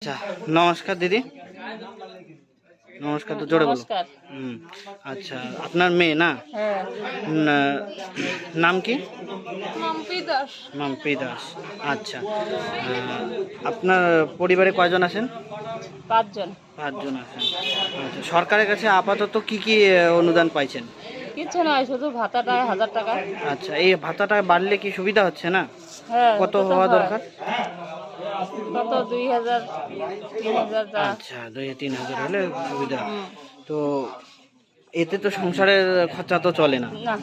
আচ্ছা, নমস্কার দিদি। নমস্কার, তো জোরে বলো। নমস্কার। আচ্ছা, আপনার মেয়ে না? হ্যাঁ, না- নাম কি? মাম্পি দাস। মাম্পি দাস। আচ্ছা, আপনার পরিবারে কয়জন আছেন? 5 জন। 5 জন আছেন। আচ্ছা, সরকারের কাছে আপাতত কি কি অনুদান পাইছেন? কিছু নয়, শুধু ভাতাটা 1000 টাকা। আচ্ছা, এই ভাতাটা বাড়লে কি সুবিধা হচ্ছে না? হ্যাঁ, কত ওটা তো হওয়া হয়। দরকার? কত 2000 3000 যা। আচ্ছা, 2-3 হাজার হলে সুবিধা। হুম। তো এতে তো সংসারের খরচা তো চলে না। না,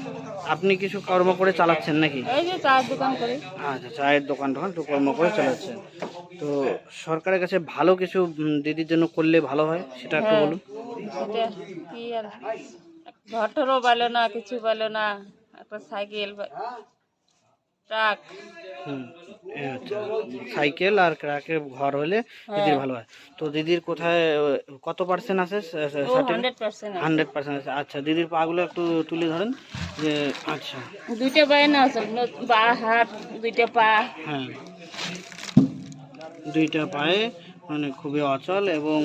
আপনি কিছু কর্ম করে চালাচ্ছেন নাকি? এই যে চায়ের দোকান করি। আচ্ছা, চায়ের দোকান টোকান তো কর্ম করে চালাচ্ছেন। তো সরকারের কাছে ভালো কিছু দিদির জন্য করলে ভালো হয়, সেটা একটু হ্যাঁ, বলুন। সেটা কি আর, ঘরটরও পাইলো না, কিছু পাইলো না। একটা সাইকেল ট্রাক। হুম। আচ্ছা, সাইকেল আর ক্রাকের ঘর হলে দিদির হ্যাঁ, ভালো হয়। তো দিদির কোথায় কত পার্সেন্ট আছে ও সার্টিফিকেট? 100% আছে। 100% আছে। আচ্ছা, দিদির পাগুলো একটু তুলে ধরেন যে। আচ্ছা। দুইটা পায়ে না আছে, বা হাত, দুইটা পা। হ্যাঁ, 2টা পায়ে মানে খুবই অচল এবং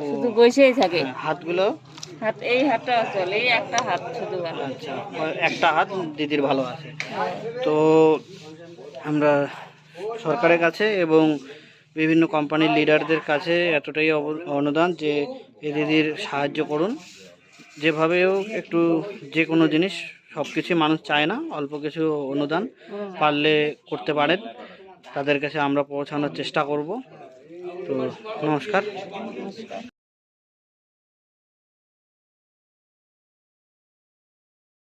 শুধু বসেই থাকে। হ্যাঁ, হাতগুলো। হাত, এই হাতটা চলে, এই একটা হাত শুধু ভালো। আচ্ছা, একটা হাত দিদির ভালো আছে। হ্যাঁ। তো আমরা সরকারের কাছে এবং বিভিন্ন কোম্পানির লিডারদের কাছে এতটাই অনুদান যে এ দিদির সাহায্য করুন যেভাবেও একটু। যে কোনো জিনিস সব কিছুই মানুষ চায় না, অল্প কিছু অনুদান পারলে করতে পারেন, তাদের কাছে আমরা পৌঁছানোর চেষ্টা করব। তো নমস্কার। নমস্কার।